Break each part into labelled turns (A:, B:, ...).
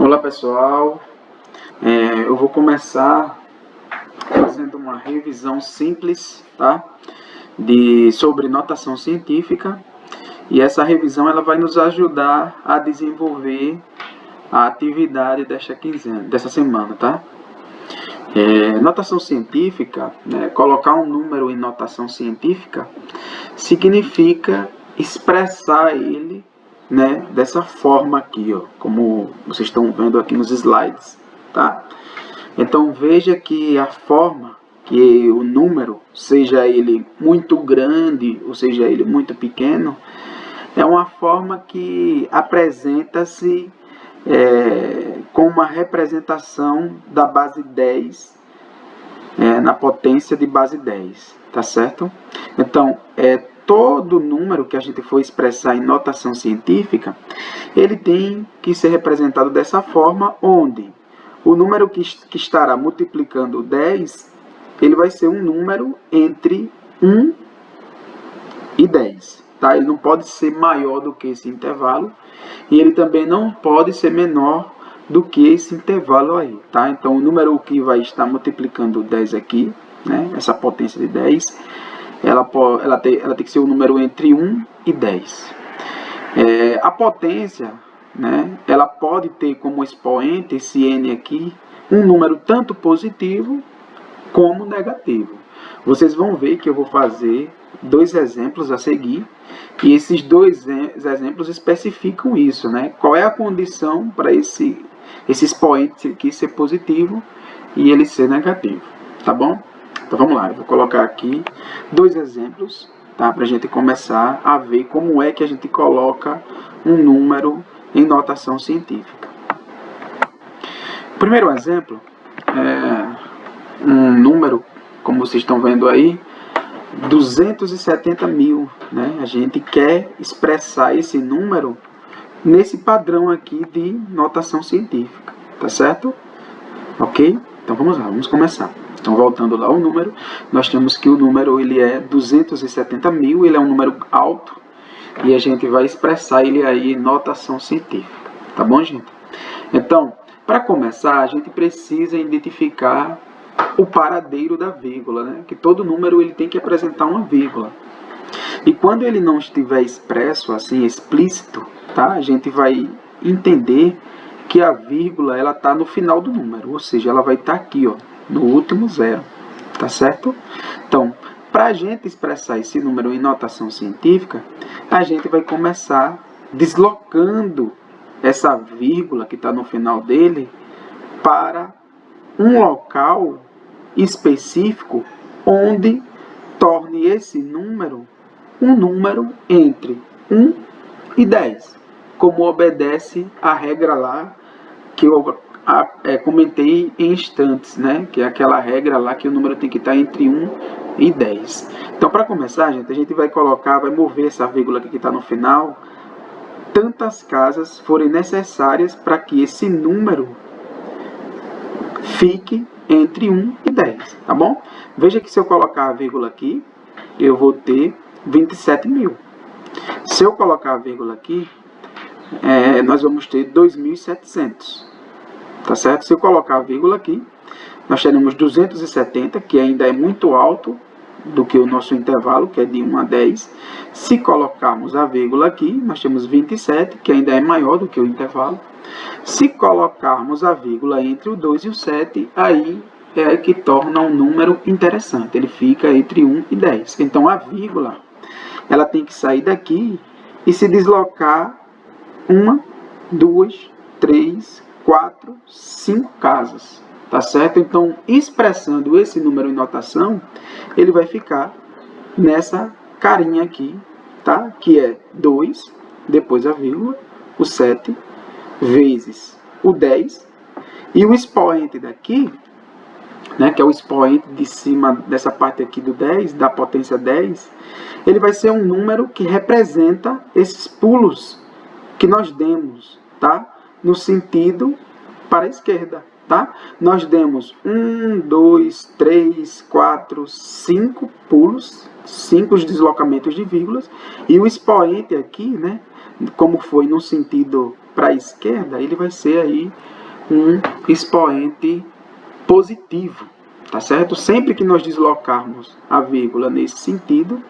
A: Olá pessoal, eu vou começar fazendo uma revisão simples, tá? Sobre notação científica, e essa revisão ela vai nos ajudar a desenvolver a atividade dessa semana, tá? Notação científica, né, colocar um número em notação científica significa expressar ele, né, dessa forma aqui, ó, como vocês estão vendo aqui nos slides, tá? Então veja que a forma que o número, seja ele muito grande ou seja ele muito pequeno, é uma forma que apresenta-se com uma representação da base 10 na potência de base 10, tá certo? Então, todo número que a gente for expressar em notação científica, ele tem que ser representado dessa forma, onde o número que estará multiplicando 10, ele vai ser um número entre 1 e 10. Tá? Ele não pode ser maior do que esse intervalo, e ele também não pode ser menor do que esse intervalo aí. Tá? Então, o número que vai estar multiplicando 10 aqui, né, essa potência de 10, ela tem que ser um número entre 1 e 10. A potência, né, ela pode ter como expoente, esse n aqui, um número tanto positivo como negativo. Vocês vão ver que eu vou fazer dois exemplos a seguir, e esses dois exemplos especificam isso, né? Qual é a condição para esse expoente aqui ser positivo e ele ser negativo, tá bom? Então vamos lá, eu vou colocar aqui dois exemplos, tá? Para a gente começar a ver como é que a gente coloca um número em notação científica. O primeiro exemplo é um número, como vocês estão vendo aí, 270 mil, né? A gente quer expressar esse número nesse padrão aqui de notação científica, tá certo? Ok? Então vamos lá, vamos começar. Então voltando lá ao número, nós temos que o número ele é 270 mil, ele é um número alto, e a gente vai expressar ele aí em notação científica, tá bom, gente? Então, para começar, a gente precisa identificar o paradeiro da vírgula, né? Que todo número ele tem que apresentar uma vírgula. E quando ele não estiver expresso, assim, explícito, tá? A gente vai entender que a vírgula ela está no final do número, ou seja, ela vai estar aqui, ó, no último zero, tá certo? Então, para a gente expressar esse número em notação científica, a gente vai começar deslocando essa vírgula que está no final dele para um local específico onde torne esse número um número entre 1 e 10, como obedece a regra lá que eu comentei em instantes, né? Que é aquela regra lá que o número tem que estar entre 1 e 10. Então, para começar, gente, a gente vai mover essa vírgula que está no final, tantas casas forem necessárias para que esse número fique entre 1 e 10, tá bom? Veja que se eu colocar a vírgula aqui, eu vou ter 27 mil. Se eu colocar a vírgula aqui, nós vamos ter 2.700, tá certo? Se eu colocar a vírgula aqui, nós teremos 270, que ainda é muito alto do que o nosso intervalo, que é de 1 a 10. Se colocarmos a vírgula aqui, nós temos 27, que ainda é maior do que o intervalo. Se colocarmos a vírgula entre o 2 e o 7, aí é que torna um número interessante. Ele fica entre 1 e 10. Então, a vírgula ela tem que sair daqui e se deslocar 1, 2, 3, 4, 5 casas. Tá certo? Então, expressando esse número em notação, ele vai ficar nessa carinha aqui, tá? Que é 2, depois a vírgula, o 7, vezes o 10, e o expoente daqui, né, que é o expoente de cima dessa parte aqui do 10, da potência 10, ele vai ser um número que representa esses pulos que nós demos, tá? No sentido para a esquerda, tá? Nós demos 1, 2, 3, 4, 5 pulos, 5 deslocamentos de vírgulas, e o expoente aqui, né, como foi no sentido para a esquerda, ele vai ser aí um expoente positivo, tá certo? Sempre que nós deslocarmos a vírgula nesse sentido,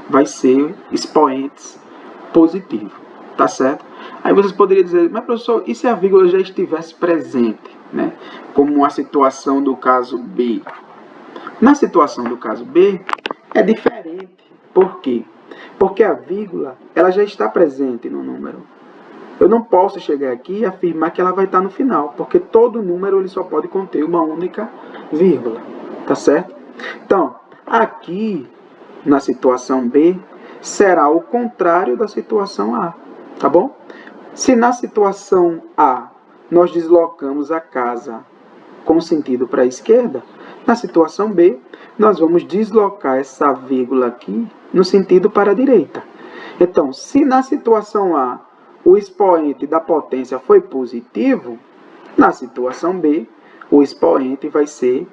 A: vai ser expoentes positivo, tá certo? Aí vocês poderiam dizer, mas professor, e se a vírgula já estivesse presente, né? Como a situação do caso B? Na situação do caso B, é diferente. Por quê? Porque a vírgula, ela já está presente no número. Eu não posso chegar aqui e afirmar que ela vai estar no final, porque todo número ele só pode conter uma única vírgula, tá certo? Então, aqui, na situação B, será o contrário da situação A, tá bom? Se na situação A nós deslocamos a casa com sentido para a esquerda, na situação B nós vamos deslocar essa vírgula aqui no sentido para a direita. Então, se na situação A o expoente da potência foi positivo, na situação B o expoente vai ser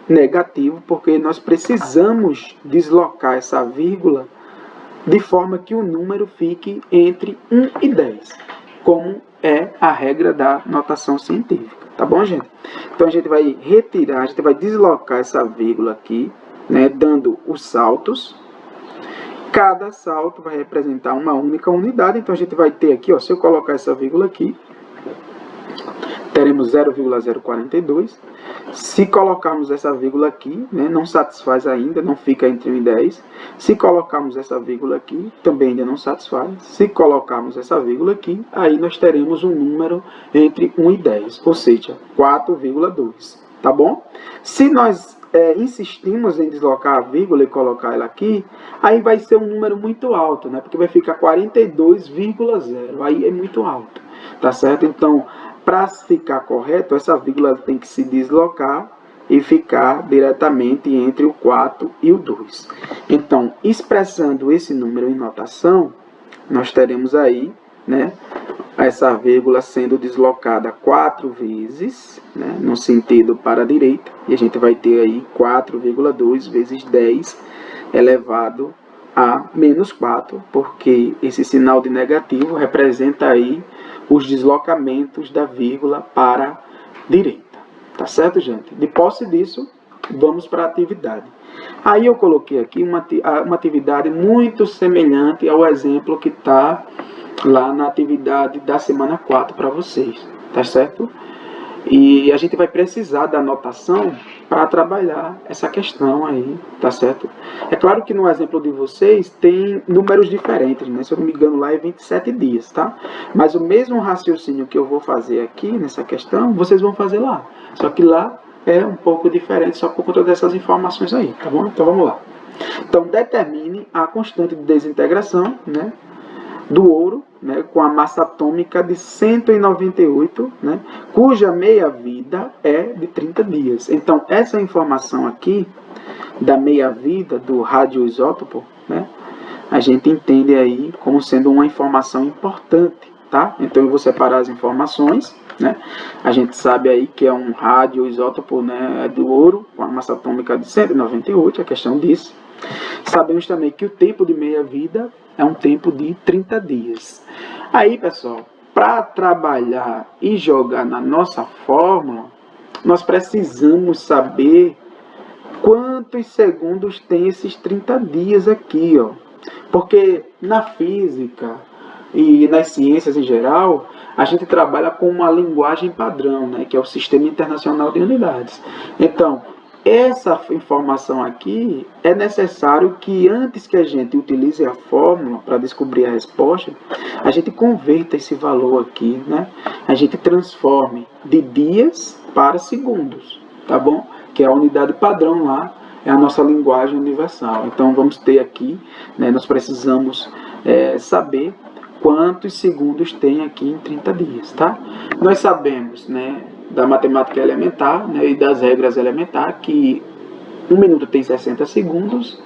A: negativo, porque nós precisamos deslocar essa vírgula de forma que o número fique entre 1 e 10, como é a regra da notação científica. Tá bom, gente? Então, a gente vai retirar, a gente vai deslocar essa vírgula aqui, né, dando os saltos. Cada salto vai representar uma única unidade. Então, a gente vai ter aqui, ó, se eu colocar essa vírgula aqui, teremos 0,042. Se colocarmos essa vírgula aqui, né, não satisfaz ainda, não fica entre 1 e 10. Se colocarmos essa vírgula aqui, também ainda não satisfaz. Se colocarmos essa vírgula aqui, aí nós teremos um número entre 1 e 10, ou seja, 4,2. Tá bom? Se nós insistimos em deslocar a vírgula e colocar ela aqui, aí vai ser um número muito alto, né? Porque vai ficar 42,0. Aí é muito alto, tá certo? Então, para ficar correto, essa vírgula tem que se deslocar e ficar diretamente entre o 4 e o 2. Então, expressando esse número em notação, nós teremos aí, né, essa vírgula sendo deslocada 4 vezes, né, no sentido para a direita, e a gente vai ter aí 4,2 vezes 10 elevado a menos 4, porque esse sinal de negativo representa aí os deslocamentos da vírgula para a direita. Tá certo, gente? De posse disso, vamos para a atividade. Aí eu coloquei aqui uma atividade muito semelhante ao exemplo que está lá na atividade da semana 4 para vocês. Tá certo? E a gente vai precisar da anotação para trabalhar essa questão aí, tá certo? É claro que no exemplo de vocês tem números diferentes, né? Se eu não me engano lá é 27 dias, tá? Mas o mesmo raciocínio que eu vou fazer aqui nessa questão, vocês vão fazer lá. Só que lá é um pouco diferente, só por conta dessas informações aí, tá bom? Então vamos lá. Então determine a constante de desintegração, né, do ouro, né, com a massa atômica de 198, né, cuja meia-vida é de 30 dias. Então, essa informação aqui, da meia-vida do radioisótopo, né, a gente entende aí como sendo uma informação importante, tá? Então, eu vou separar as informações, né? A gente sabe aí que é um radioisótopo, né, do ouro, com a massa atômica de 198, a questão disso. Sabemos também que o tempo de meia-vida é um tempo de 30 dias. Aí, pessoal, para trabalhar e jogar na nossa fórmula, nós precisamos saber quantos segundos tem esses 30 dias aqui, ó. Porque na física e nas ciências em geral, a gente trabalha com uma linguagem padrão, né, que é o Sistema Internacional de Unidades. Então, essa informação aqui é necessário que antes que a gente utilize a fórmula para descobrir a resposta, a gente converta esse valor aqui, né? A gente transforme de dias para segundos, tá bom? Que é a unidade padrão lá, é a nossa linguagem universal. Então vamos ter aqui, né, nós precisamos saber quantos segundos tem aqui em 30 dias, tá? Nós sabemos, né, da matemática elementar, né, e das regras elementares, que 1 minuto tem 60 segundos,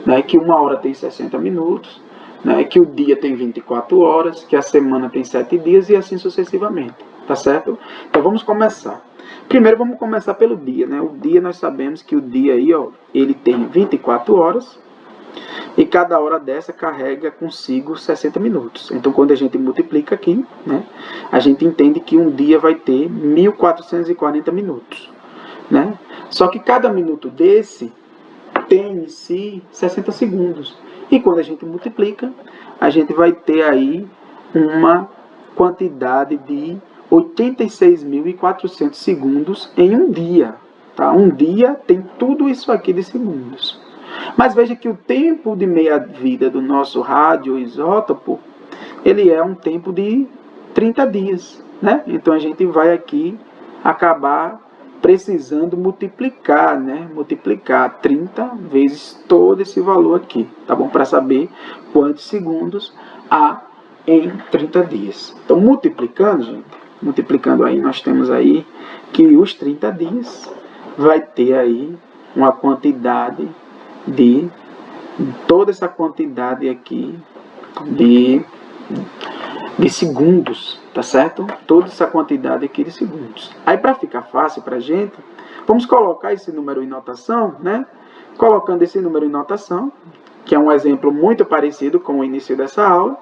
A: né, que 1 hora tem 60 minutos, né, que o dia tem 24 horas, que a semana tem 7 dias e assim sucessivamente, tá certo? Então vamos começar. Primeiro vamos começar pelo dia, né? O dia nós sabemos que o dia aí, ó, ele tem 24 horas, e cada hora dessa carrega consigo 60 minutos. Então, quando a gente multiplica aqui, né, a gente entende que um dia vai ter 1440 minutos. Né? Só que cada minuto desse tem em si 60 segundos. E quando a gente multiplica, a gente vai ter aí uma quantidade de 86.400 segundos em um dia. Tá? Um dia tem tudo isso aqui de segundos. Mas veja que o tempo de meia-vida do nosso radioisótopo, ele é um tempo de 30 dias. Né? Então a gente vai aqui acabar precisando multiplicar, né? Multiplicar 30 vezes todo esse valor aqui, tá bom? Para saber quantos segundos há em 30 dias. Então, multiplicando, gente, multiplicando aí, nós temos aí que os 30 dias vai ter aí uma quantidade de, toda essa quantidade aqui de segundos, tá certo? Toda essa quantidade aqui de segundos. Aí, para ficar fácil para a gente, vamos colocar esse número em notação, né? Colocando esse número em notação, que é um exemplo muito parecido com o início dessa aula,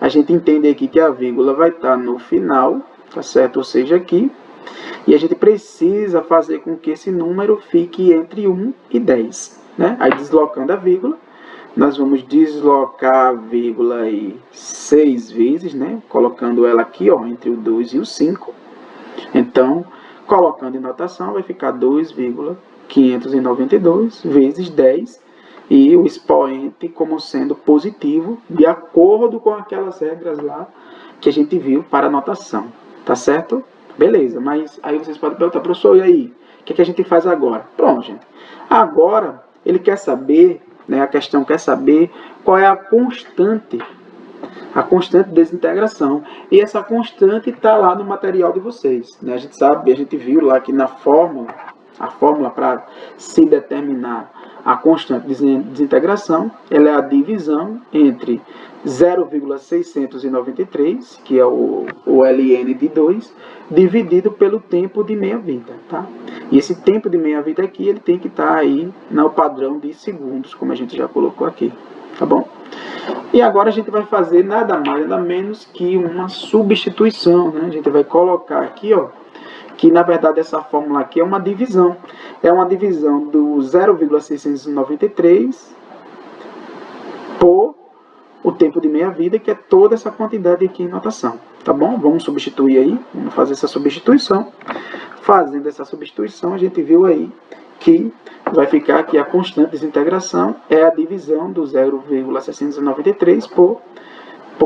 A: a gente entende aqui que a vírgula vai estar no final, tá certo? Ou seja, aqui. E a gente precisa fazer com que esse número fique entre 1 e 10, né? Aí, deslocando a vírgula, nós vamos deslocar a vírgula aí 6 vezes, né? Colocando ela aqui, ó, entre o 2 e o 5. Então, colocando em notação, vai ficar 2,592 vezes 10. E o expoente como sendo positivo, de acordo com aquelas regras lá que a gente viu para a notação. Tá certo? Beleza, mas aí vocês podem perguntar, professor, e aí? O que a gente faz agora? Pronto, gente. Agora, ele quer saber... Né, a questão quer saber qual é a constante de desintegração. E essa constante está lá no material de vocês. Né? A gente sabe, a gente viu lá que na fórmula, a fórmula para se determinar a constante de desintegração, ela é a divisão entre 0,693, que é o ln de 2, dividido pelo tempo de meia-vida. Tá? E esse tempo de meia-vida aqui, ele tem que estar aí no padrão de segundos, como a gente já colocou aqui. Tá bom? E agora a gente vai fazer nada mais, nada menos que uma substituição. Né? A gente vai colocar aqui, ó, que na verdade essa fórmula aqui é uma divisão. É uma divisão do 0,693 por o tempo de meia-vida, que é toda essa quantidade aqui em notação. Tá bom? Vamos substituir aí, vamos fazer essa substituição. Fazendo essa substituição, a gente viu aí que vai ficar que a constante de desintegração é a divisão do 0,693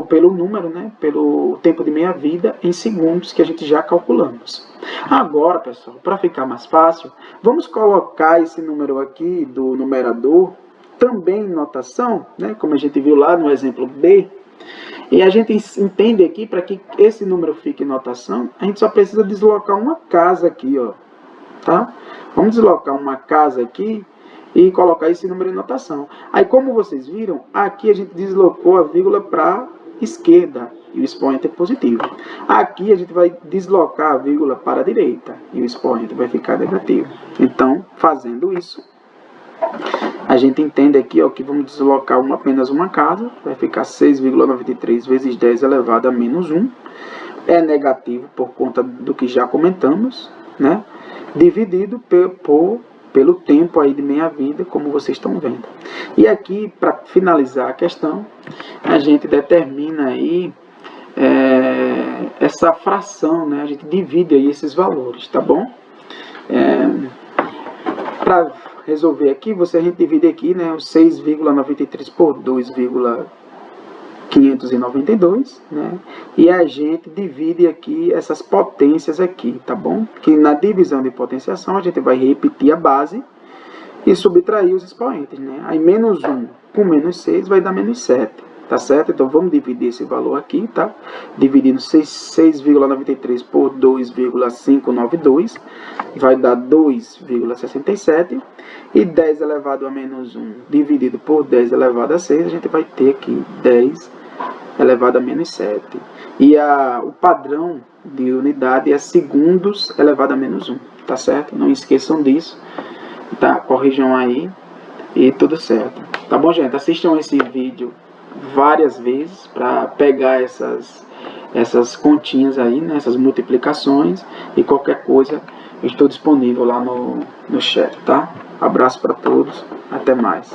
A: pelo número, né, pelo tempo de meia-vida em segundos que a gente já calculamos. Agora, pessoal, para ficar mais fácil, vamos colocar esse número aqui do numerador também em notação, né, como a gente viu lá no exemplo B. E a gente entende aqui, para que esse número fique em notação, a gente só precisa deslocar uma casa aqui, ó, tá? Vamos deslocar uma casa aqui e colocar esse número em notação. Aí, como vocês viram, aqui a gente deslocou a vírgula para a esquerda e o expoente é positivo. Aqui a gente vai deslocar a vírgula para a direita e o expoente vai ficar negativo. Então, fazendo isso, a gente entende aqui, ó, que vamos deslocar apenas uma casa, vai ficar 6,93 vezes 10 elevado a menos 1. É negativo por conta do que já comentamos, né? Dividido pelo tempo aí de meia-vida, como vocês estão vendo. E aqui, para finalizar a questão, a gente determina aí essa fração, né? A gente divide aí esses valores, tá bom? Para resolver aqui, a gente divide aqui, né, os 6,93 por 2,592, né? E a gente divide aqui essas potências aqui, tá bom? Que na divisão de potenciação a gente vai repetir a base e subtrair os expoentes, né? Aí menos 1 com menos 6 vai dar menos 7, tá certo? Então vamos dividir esse valor aqui, tá? Dividindo 6,93 por 2,592 vai dar 2,67. E 10 elevado a menos 1 dividido por 10 elevado a 6, a gente vai ter aqui 10 elevado a menos 7. E o padrão de unidade é segundos elevado a menos 1, tá certo? Não esqueçam disso, tá? Corrijam aí e tudo certo. Tá bom, gente? Assistam esse vídeo várias vezes para pegar essas continhas aí, né, essas multiplicações, e qualquer coisa eu estou disponível lá no chat, tá? Abraço para todos, até mais.